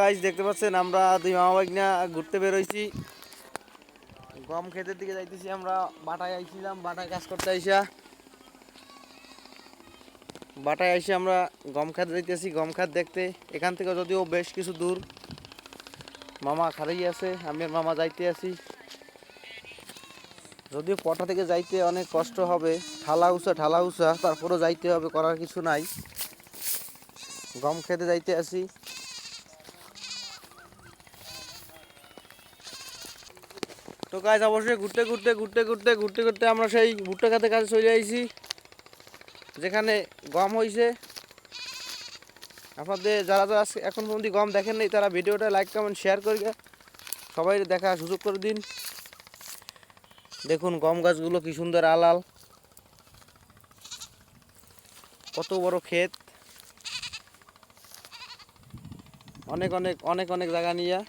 Guys দেখতে পাচ্ছেন আমরা দুই মামা ভাগ্না ঘুরতে বের হইছি। গম ক্ষেতের দিকে যাইতেছি আমরা। বাটায় আইছিলাম, বাটায় কাজ করতে বাটায় আমরা গম ক্ষেত যাইতেছি, গম ক্ষেত দেখতে। এখান থেকে যদিও বেশ কিছু দূর। মামা খাড়াই আছে, আমি আর মামা যাইতে আছি। যদিও পটা থেকে যাইতে অনেক কষ্ট হবে, ঢালা উঁচা, তারপরেও যাইতে হবে, করার কিছু নাই। গম খেতে যাইতে আছি। তো গাইস অবশ্যই ঘুরতে আমরা সেই ভুট্টা খেতে কাছে চলে আইছি, যেখানে গম হইছে। আপনাদের যারা যারা এখন পর্যন্ত গম দেখেন নাই, তারা ভিডিওটা লাইক কমেন্ট শেয়ার করে সবাই দেখার সুযোগ করে দিন। দেখুন গম গাছগুলো কি সুন্দর আলাল, কত বড় ক্ষেত, অনেক অনেক অনেক অনেক জায়গা নিয়ে।